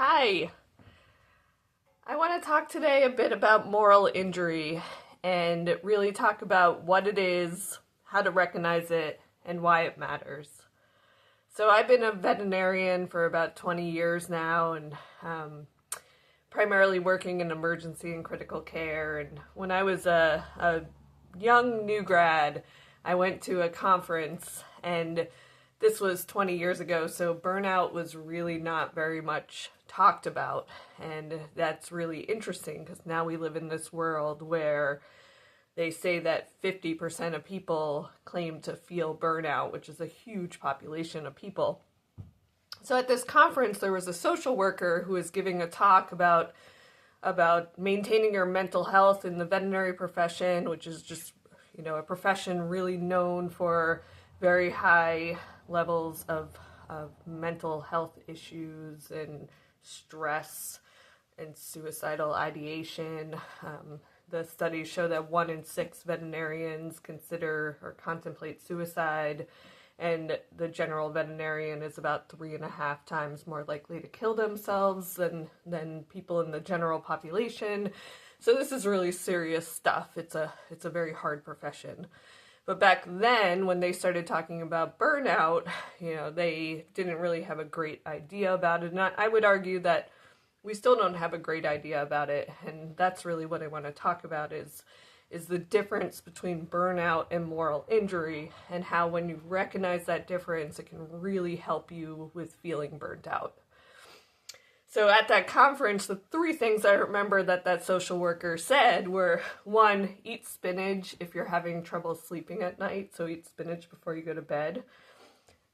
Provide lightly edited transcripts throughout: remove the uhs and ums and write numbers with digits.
Hi, I want to talk today a bit about moral injury and really talk about what it is, how to recognize it, and why it matters. So, I've been a veterinarian for about 20 years now and primarily working in emergency and critical care. And when I was a young new grad, I went to a conference, and this was 20 years ago, so burnout was really not very much talked about. And that's really interesting because now we live in this world where they say that 50% of people claim to feel burnout, which is a huge population of people. So at this conference, there was a social worker who was giving a talk about maintaining your mental health in the veterinary profession, which is just, a profession really known for very high levels of mental health issues and stress and suicidal ideation. The studies show that 1 in 6 veterinarians consider or contemplate suicide, and the general veterinarian is about 3.5 times more likely to kill themselves than people in the general population. So this is really serious stuff. It's a very hard profession. But back then, when they started talking about burnout, they didn't really have a great idea about it. And I would argue that we still don't have a great idea about it. And that's really what I want to talk about is the difference between burnout and moral injury, and how when you recognize that difference, it can really help you with feeling burnt out. So at that conference, the 3 things I remember that social worker said were, 1, eat spinach if you're having trouble sleeping at night, so eat spinach before you go to bed.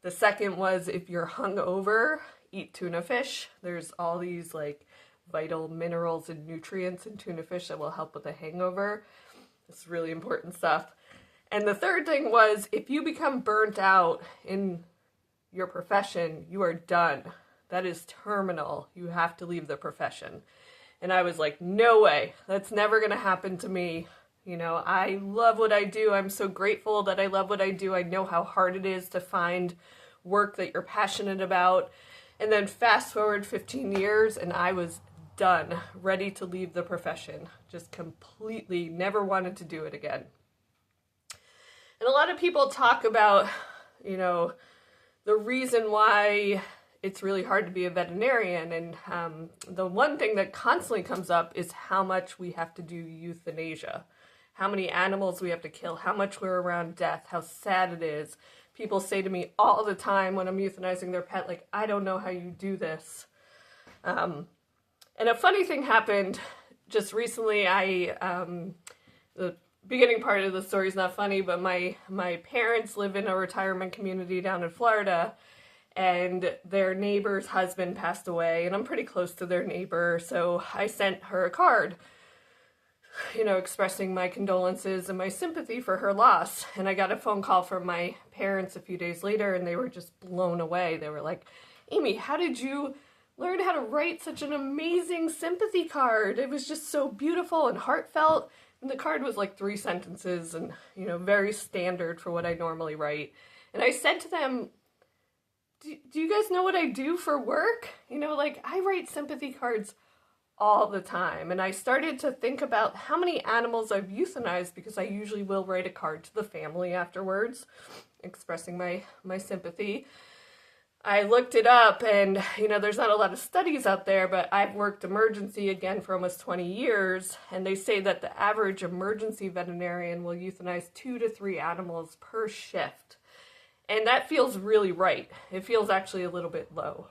The second was, if you're hungover, eat tuna fish. There's all these vital minerals and nutrients in tuna fish that will help with a hangover. It's really important stuff. And the third thing was, if you become burnt out in your profession, you are done. That is terminal. You have to leave the profession. And I was like, no way. That's never going to happen to me. I love what I do. I'm so grateful that I love what I do. I know how hard it is to find work that you're passionate about. And then fast forward 15 years and I was done, ready to leave the profession. Just completely never wanted to do it again. And a lot of people talk about, the reason why it's really hard to be a veterinarian. And the one thing that constantly comes up is how much we have to do euthanasia, how many animals we have to kill, how much we're around death, how sad it is. People say to me all the time when I'm euthanizing their pet, I don't know how you do this. And a funny thing happened just recently. The beginning part of the story is not funny, but my parents live in a retirement community down in Florida, and their neighbor's husband passed away, and I'm pretty close to their neighbor, so I sent her a card, expressing my condolences and my sympathy for her loss. And I got a phone call from my parents a few days later, and they were just blown away. They were like, Amy, how did you learn how to write such an amazing sympathy card? It was just so beautiful and heartfelt. And the card was 3 sentences and, very standard for what I normally write. And I said to them, do you guys know what I do for work? I write sympathy cards all the time. And I started to think about how many animals I've euthanized, because I usually will write a card to the family afterwards, expressing my sympathy. I looked it up, and, there's not a lot of studies out there, but I've worked emergency again for almost 20 years, and they say that the average emergency veterinarian will euthanize 2 to 3 animals per shift. And that feels really right. It feels actually a little bit low.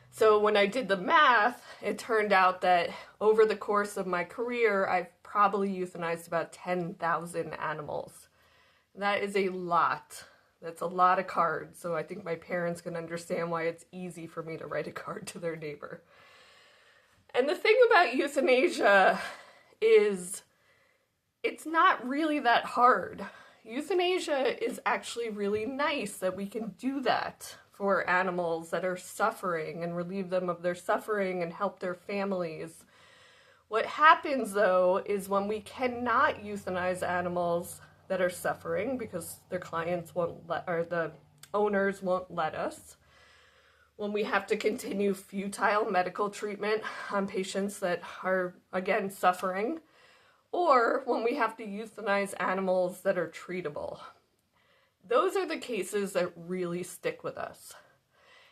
So when I did the math, it turned out that over the course of my career, I've probably euthanized about 10,000 animals. That is a lot. That's a lot of cards. So I think my parents can understand why it's easy for me to write a card to their neighbor. And the thing about euthanasia is it's not really that hard. Euthanasia is actually really nice that we can do that for animals that are suffering and relieve them of their suffering and help their families. What happens, though, is when we cannot euthanize animals that are suffering because their clients won't let, or the owners won't let us, when we have to continue futile medical treatment on patients that are, again, suffering, or when we have to euthanize animals that are treatable. Those are the cases that really stick with us.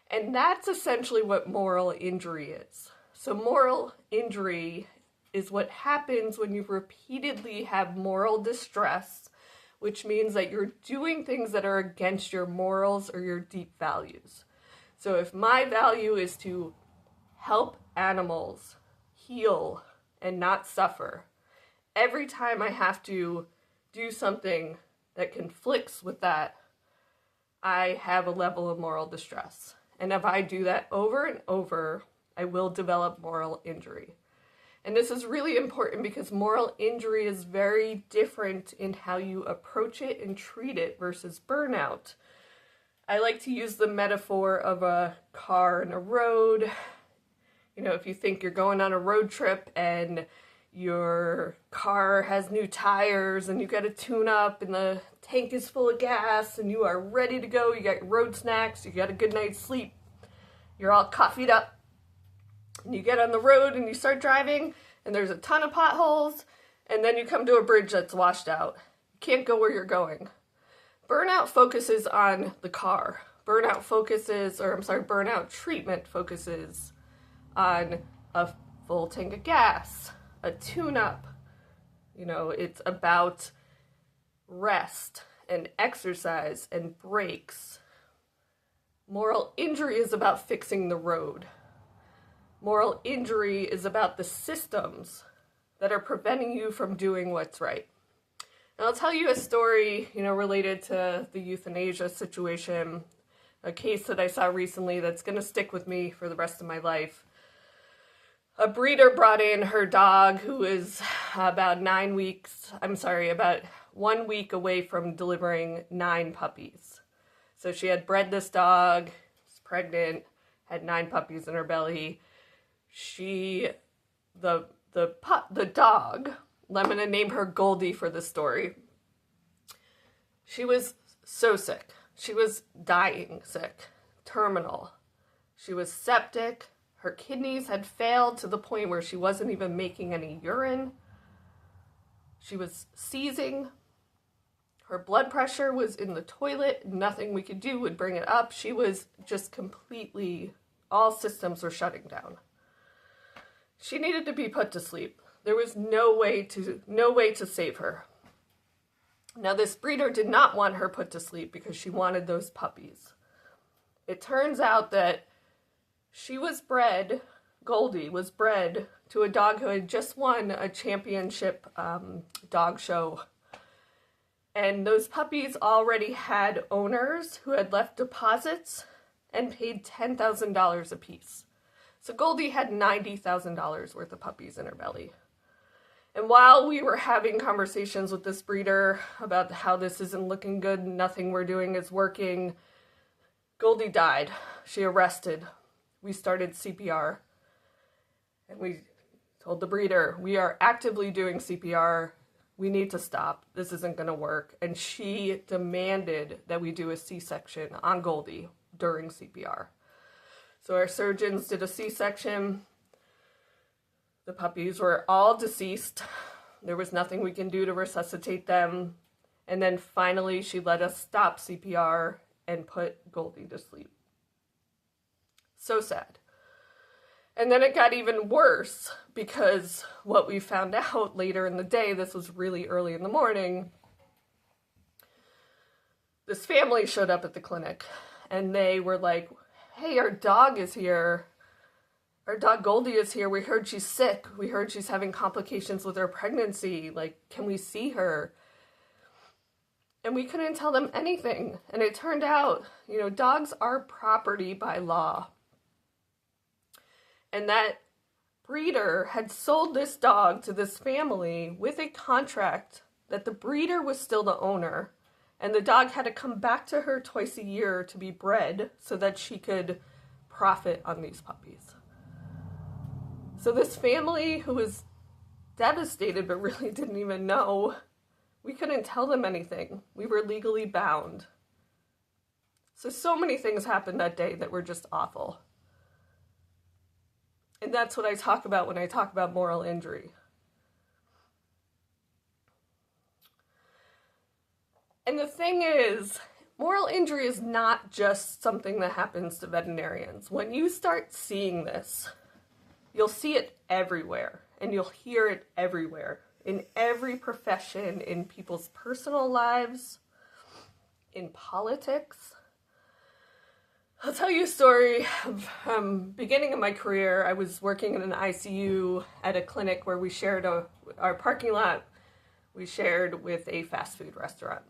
And that's essentially what moral injury is. So moral injury is what happens when you repeatedly have moral distress, which means that you're doing things that are against your morals or your deep values. So if my value is to help animals heal and not suffer, every time I have to do something that conflicts with that, I have a level of moral distress. And if I do that over and over, I will develop moral injury. And this is really important because moral injury is very different in how you approach it and treat it versus burnout. I like to use the metaphor of a car and a road. You know, if you think you're going on a road trip and your car has new tires and you got to tune up and the tank is full of gas and you are ready to go, you got your road snacks, you got a good night's sleep, you're all coffeeed up, and you get on the road and you start driving and there's a ton of potholes and then you come to a bridge that's washed out. You can't go where you're going. Burnout focuses on the car. Burnout treatment focuses on a full tank of gas, a tune-up. You know, it's about rest and exercise and breaks. Moral injury is about fixing the road. Moral injury is about the systems that are preventing you from doing what's right. And I'll tell you a story, related to the euthanasia situation, a case that I saw recently that's going to stick with me for the rest of my life. A breeder brought in her dog who is about 1 week away from delivering 9 puppies. So she had bred this dog, was pregnant, had 9 puppies in her belly. The dog, I'm going to name her Goldie for this story. She was so sick. She was dying sick, terminal. She was septic. Her kidneys had failed to the point where she wasn't even making any urine. She was seizing. Her blood pressure was in the toilet. Nothing we could do would bring it up. She was just completely, all systems were shutting down. She needed to be put to sleep. There was no way to save her. Now, this breeder did not want her put to sleep because she wanted those puppies. It turns out that Goldie was bred to a dog who had just won a championship dog show. And those puppies already had owners who had left deposits and paid $10,000 a piece. So Goldie had $90,000 worth of puppies in her belly. And while we were having conversations with this breeder about how this isn't looking good, nothing we're doing is working, Goldie died. She arrested. We started CPR. And we told the breeder, we are actively doing CPR. We need to stop. This isn't going to work. And she demanded that we do a C-section on Goldie during CPR. So our surgeons did a C-section. The puppies were all deceased. There was nothing we can do to resuscitate them. And then finally she let us stop CPR and put Goldie to sleep. So sad. And then it got even worse because what we found out later in the day, this was really early in the morning, this family showed up at the clinic and they were like, hey, our dog is here. Our dog Goldie is here. We heard she's sick. We heard she's having complications with her pregnancy. Like, can we see her? And we couldn't tell them anything. And it turned out, dogs are property by law. And that breeder had sold this dog to this family with a contract that the breeder was still the owner. And the dog had to come back to her twice a year to be bred so that she could profit on these puppies. So this family who was devastated but really didn't even know, we couldn't tell them anything. We were legally bound. So many things happened that day that were just awful. And that's what I talk about when I talk about moral injury. And the thing is, moral injury is not just something that happens to veterinarians. When you start seeing this, you'll see it everywhere, and you'll hear it everywhere, in every profession, in people's personal lives, in politics. I'll tell you a story. Beginning of my career, I was working in an ICU at a clinic where we shared our parking lot. We shared with a fast food restaurant.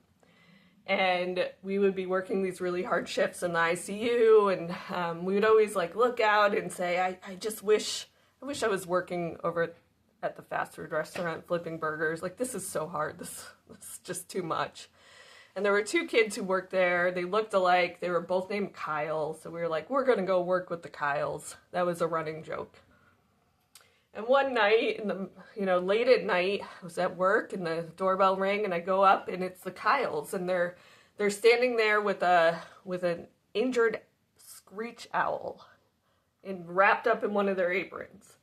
And we would be working these really hard shifts in the ICU, and we would always like look out and say, I wish I was working over at the fast food restaurant flipping burgers. Like, this is so hard. This is just too much. And there were two kids who worked there. They looked alike. They were both named Kyle. So we were like, we're going to go work with the Kyles. That was a running joke. And one night, late at night, I was at work and the doorbell rang and I go up and it's the Kyles, and they're standing there with an injured screech owl wrapped up in one of their aprons.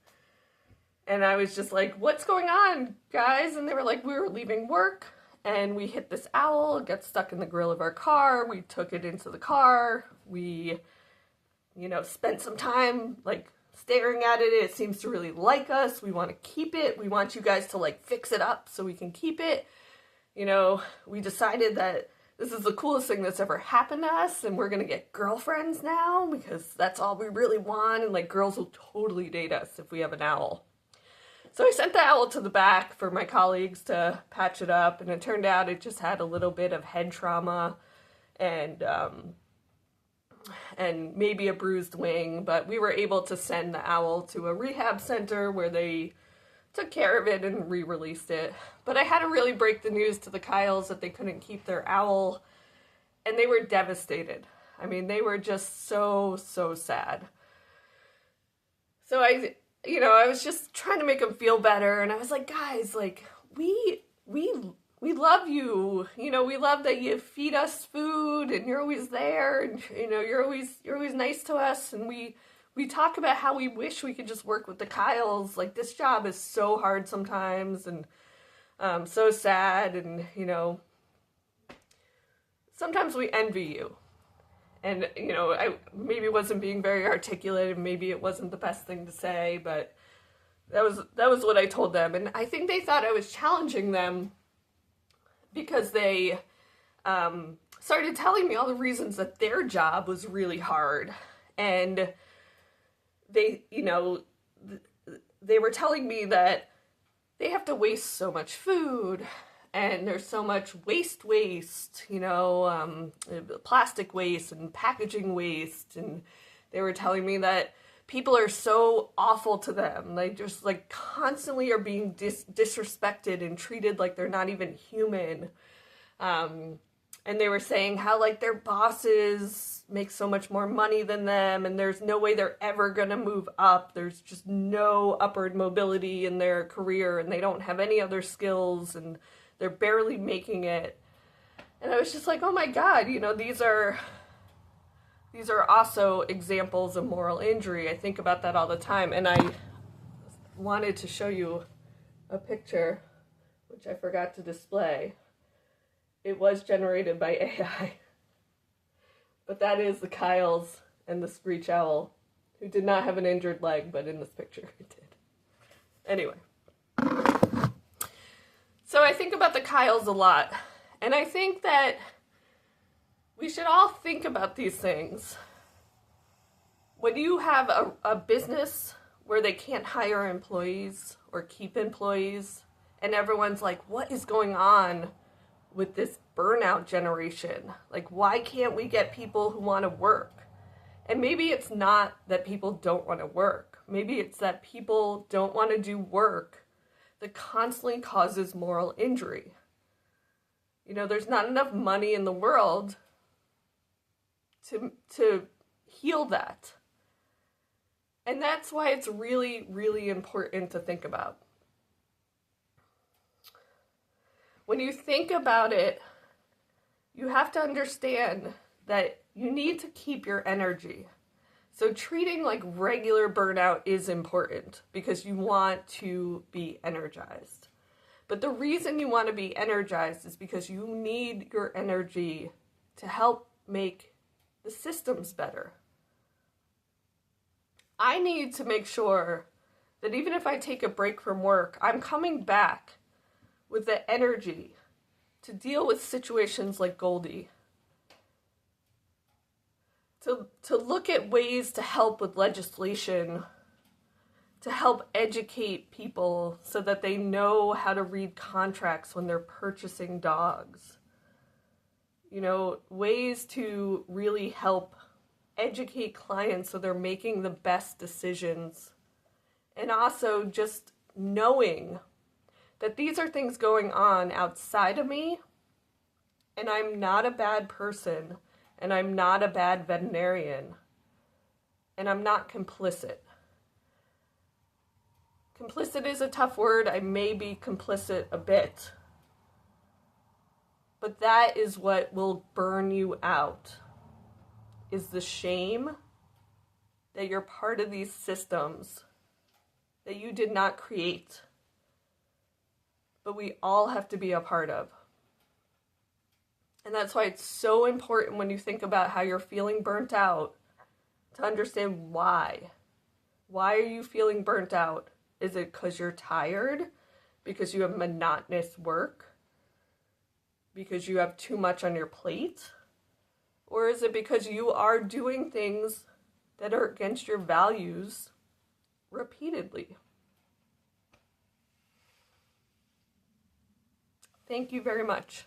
And I was just like, what's going on, guys? And they were like, we were leaving work and we hit this owl. It got stuck in the grill of our car. We took it into the car. We, spent some time like staring at it. It seems to really like us. We want to keep it. We want you guys to like fix it up so we can keep it. We decided that this is the coolest thing that's ever happened to us, and we're going to get girlfriends now because that's all we really want, and like girls will totally date us if we have an owl. So I sent the owl to the back for my colleagues to patch it up, and it turned out it just had a little bit of head trauma and maybe a bruised wing, but we were able to send the owl to a rehab center where they took care of it and re-released it. But I had to really break the news to the Kyles that they couldn't keep their owl, and they were devastated. I mean, they were just so sad. So I was just trying to make them feel better, and I was like, guys, like, we love you. We love that you feed us food and you're always there, and you're always nice to us, and we talk about how we wish we could just work with the Kyles. Like, this job is so hard sometimes and so sad, and sometimes we envy you. And I maybe wasn't being very articulate, and maybe it wasn't the best thing to say, but that was what I told them. And I think they thought I was challenging them because they started telling me all the reasons that their job was really hard. And they were telling me that they have to waste so much food, and there's so much waste, plastic waste and packaging waste. And they were telling me that people are so awful to them. They just like constantly are being disrespected and treated like they're not even human. And they were saying how like their bosses make so much more money than them, and there's no way they're ever gonna move up. There's just no upward mobility in their career, and they don't have any other skills, and they're barely making it. And I was just like, oh my God, these are also examples of moral injury. I think about that all the time. And I wanted to show you a picture, which I forgot to display. It was generated by AI. But that is the Kyles and the screech owl, who did not have an injured leg, but in this picture it did. Anyway. So I think about the Kyles a lot. And I think that we should all think about these things. When you have a business where they can't hire employees or keep employees, and everyone's like, what is going on with this burnout generation? Like, why can't we get people who want to work? And maybe it's not that people don't want to work. Maybe it's that people don't want to do work that constantly causes moral injury. There's not enough money in the world to heal that. And that's why it's really, really important to think about. When you think about it, you have to understand that you need to keep your energy. So treating like regular burnout is important because you want to be energized. But the reason you want to be energized is because you need your energy to help make the systems better. I need to make sure that even if I take a break from work, I'm coming back with the energy to deal with situations like Goldie. To look at ways to help with legislation, to help educate people so that they know how to read contracts when they're purchasing dogs. You know, ways to really help educate clients so they're making the best decisions. And also just knowing that these are things going on outside of me, and I'm not a bad person, and I'm not a bad veterinarian, and I'm not complicit. Complicit is a tough word. I may be complicit a bit. But that is what will burn you out, is the shame that you're part of these systems that you did not create, but we all have to be a part of. And that's why it's so important when you think about how you're feeling burnt out to understand why. Why are you feeling burnt out? Is it because you're tired? Because you have monotonous work? Because you have too much on your plate? Or is it because you are doing things that are against your values repeatedly? Thank you very much.